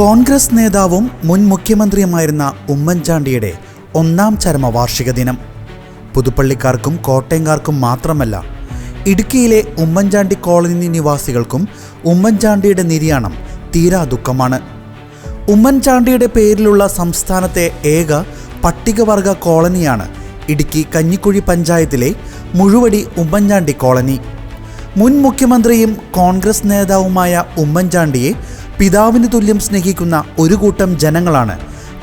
കോൺഗ്രസ് നേതാവും മുൻ മുഖ്യമന്ത്രിയുമായിരുന്ന ഉമ്മൻചാണ്ടിയുടെ 1-ാം ചരമവാർഷിക ദിനം. പുതുപ്പള്ളിക്കാർക്കും കോട്ടയംകാർക്കും മാത്രമല്ല, ഇടുക്കിയിലെ ഉമ്മൻചാണ്ടി കോളനി നിവാസികൾക്കും ഉമ്മൻചാണ്ടിയുടെ നിര്യാണം തീരാ ദുഃഖമാണ്. ഉമ്മൻചാണ്ടിയുടെ പേരിലുള്ള സംസ്ഥാനത്തെ ഏക പട്ടികവർഗ കോളനിയാണ് ഇടുക്കി കഞ്ഞിക്കുഴി പഞ്ചായത്തിലെ മുഴുവടി ഉമ്മൻചാണ്ടി കോളനി. മുൻ മുഖ്യമന്ത്രിയും കോൺഗ്രസ് നേതാവുമായ ഉമ്മൻചാണ്ടിയെ പിതാവിന് തുല്യം സ്നേഹിക്കുന്ന ഒരു കൂട്ടം ജനങ്ങളാണ്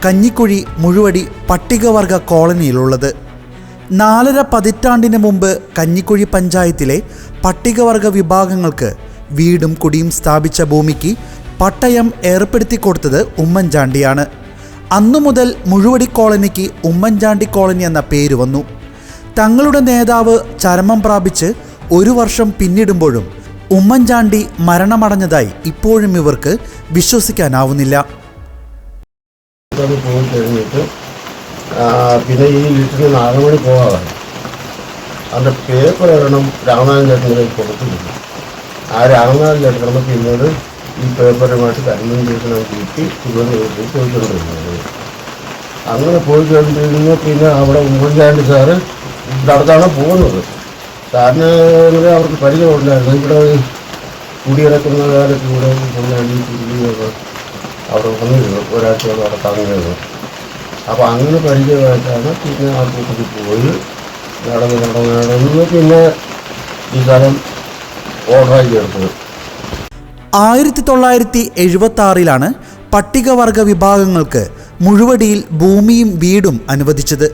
കഞ്ഞിക്കുഴി മുഴുവടി പട്ടികവർഗ കോളനിയിലുള്ളത്. 4.5 പതിറ്റാണ്ടിന് മുമ്പ് കഞ്ഞിക്കുഴി പഞ്ചായത്തിലെ പട്ടികവർഗ വിഭാഗങ്ങൾക്ക് വീടും കുടിയും സ്ഥാപിച്ച ഭൂമിക്ക് പട്ടയം ഏർപ്പെടുത്തി കൊടുത്തത് ഉമ്മൻചാണ്ടിയാണ്. അന്നു മുതൽ മുഴുവടി കോളനിക്ക് ഉമ്മൻചാണ്ടി കോളനി എന്ന പേര് വന്നു. തങ്ങളുടെ നേതാവ് ചരമം പ്രാപിച്ച് 1 വർഷം പിന്നിടുമ്പോഴും ഉമ്മൻചാണ്ടി മരണമടഞ്ഞതായി ഇപ്പോഴും ഇവർക്ക് വിശ്വസിക്കാനാവുന്നില്ല. പിന്നെ ഈ വീട്ടിൽ നിന്ന് 4 മണി പോകാറാണ്. അതിൻ്റെ പേപ്പർ ഒരെണ്ണം രാമനാഥൻ ചേട്ടനിലേക്ക് കൊടുത്തിരുന്നു. ആ രാമനാഥൻ ചേട്ടൻ പിന്നീട് ഈ പേപ്പറുമായിട്ട് കൺവെൻഷൻ കിട്ടി തിരുവനന്തപുരത്തേക്ക് പോയിക്കൊണ്ടിരുന്നത്. അങ്ങനെ പോയി കഴിഞ്ഞിരുന്നു. പിന്നെ അവിടെ ഉമ്മൻചാണ്ടി സാറ് ഇവിടെ അടുത്താണ് പോകുന്നത്. സാറിന് അവർക്ക് പരിചയമുണ്ടായിരുന്നു. ഇവിടെ കുടിയിറക്കുന്ന കാലത്ത് ഇവിടെ ഉമ്മൻചാണ്ടി തിരികെയൊക്കെ അവിടെ വന്നിരുന്നു. ഒരാഴ്ചയോളം അവിടെ തങ്ങിയിരുന്നു. അപ്പോൾ അങ്ങനെ പരിചയമായിട്ടാണ് പിന്നെ ആ കൂട്ടത്തിൽ പോയി നടന്ന് പിന്നെ ഈ സ്ഥലം ഓർഡറായി ചേർത്തത്. 1976 പട്ടികവർഗ വിഭാഗങ്ങൾക്ക് മുഴുവടിയിൽ ഭൂമിയും വീടും അനുവദിച്ചത്.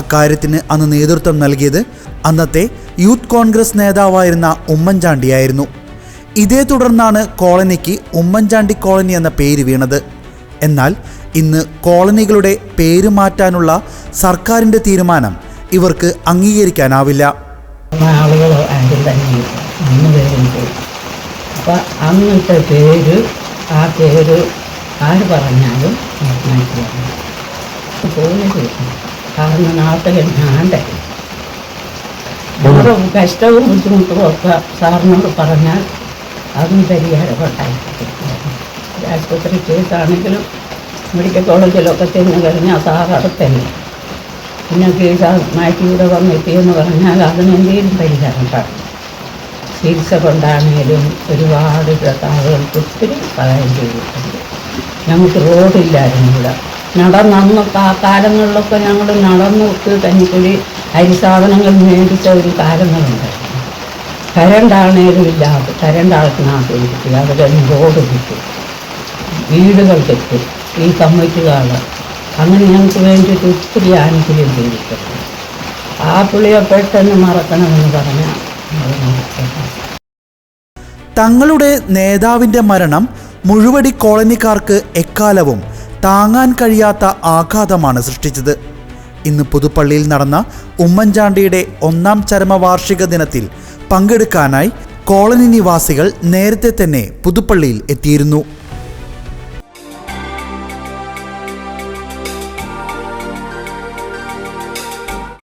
അക്കാര്യത്തിന് അന്ന് നേതൃത്വം നൽകിയത് അന്നത്തെ യൂത്ത് കോൺഗ്രസ് നേതാവായിരുന്ന ഉമ്മൻചാണ്ടിയായിരുന്നു. ഇതേ തുടർന്നാണ് കോളനിക്ക് ഉമ്മൻചാണ്ടി കോളനി എന്ന പേര് വീണത്. എന്നാൽ ഇന്ന് കോളനികളുടെ പേര് മാറ്റാനുള്ള സർക്കാരിൻ്റെ തീരുമാനം ഇവർക്ക് അംഗീകരിക്കാനാവില്ല. ആളുകളോ ആരും തന്നെ അപ്പം അന്നത്തെ പേര് ആ പേര് ആര് പറഞ്ഞാലും പോകുന്നത്. കാരണം നാളത്തെ ഞാൻ്റെ ഓരോ കഷ്ടവും ബുദ്ധിമുട്ടും ഒക്കെ സാറിനോട് പറഞ്ഞാൽ അതും പരിഹാരപ്പെട്ടായിരിക്കും. ആശുപത്രി കേസാണെങ്കിലും മെഡിക്കൽ കോളേജിലൊക്കെ ചെന്ന് കഴിഞ്ഞാൽ സാർ അടുത്തല്ലേ. പിന്നെ കേസ് മാറ്റിയൂടെ വന്നെത്തിയെന്ന് പറഞ്ഞാൽ അതിനെന്തെങ്കിലും പരിഹാരം കാണും. ചികിത്സ കൊണ്ടാണേലും ഒരുപാട് ആളുകൾക്ക് ഒത്തിരി സഹായം ചെയ്തിട്ടുണ്ട്. ഞങ്ങൾക്ക് റോഡില്ലായിരുന്നു ഇവിടെ. നടന്നന്നൊക്കെ ആ കാലങ്ങളിലൊക്കെ ഞങ്ങൾ നടന്നൊക്കെ കഞ്ഞിക്കുഴി അരി സാധനങ്ങൾ മേടിച്ച ഒരു കാലങ്ങളുണ്ടായിരുന്നു. കരണ്ടാണേലും ഇല്ലാതെ കരണ്ടാൾക്കിനകത്ത് കിട്ടി. അത് കഴിഞ്ഞ് റോഡ് കിട്ടി, വീടുകൾ കിട്ടി. ഈ കമ്മിറ്റികൾ അങ്ങനെ ഞങ്ങൾക്ക് വേണ്ടിയിട്ട് ഒത്തിരി ആനുകൂല്യം ചെയ്തിട്ടുണ്ട്. ആ പുള്ളിയെ പെട്ടെന്ന് മറക്കണമെന്ന് പറഞ്ഞാൽ തങ്ങളുടെ നേതാവിൻ്റെ മരണം മുഴുവടി കോളനിക്കാർക്ക് എക്കാലവും താങ്ങാൻ കഴിയാത്ത ആഘാതമാണ് സൃഷ്ടിച്ചത്. ഇന്ന് പുതുപ്പള്ളിയിൽ നടന്ന ഉമ്മൻചാണ്ടിയുടെ 1-ാം ചരമവാർഷിക ദിനത്തിൽ പങ്കെടുക്കാനായി കോളനി നിവാസികൾ നേരത്തെ തന്നെ പുതുപ്പള്ളിയിൽ എത്തിയിരുന്നു.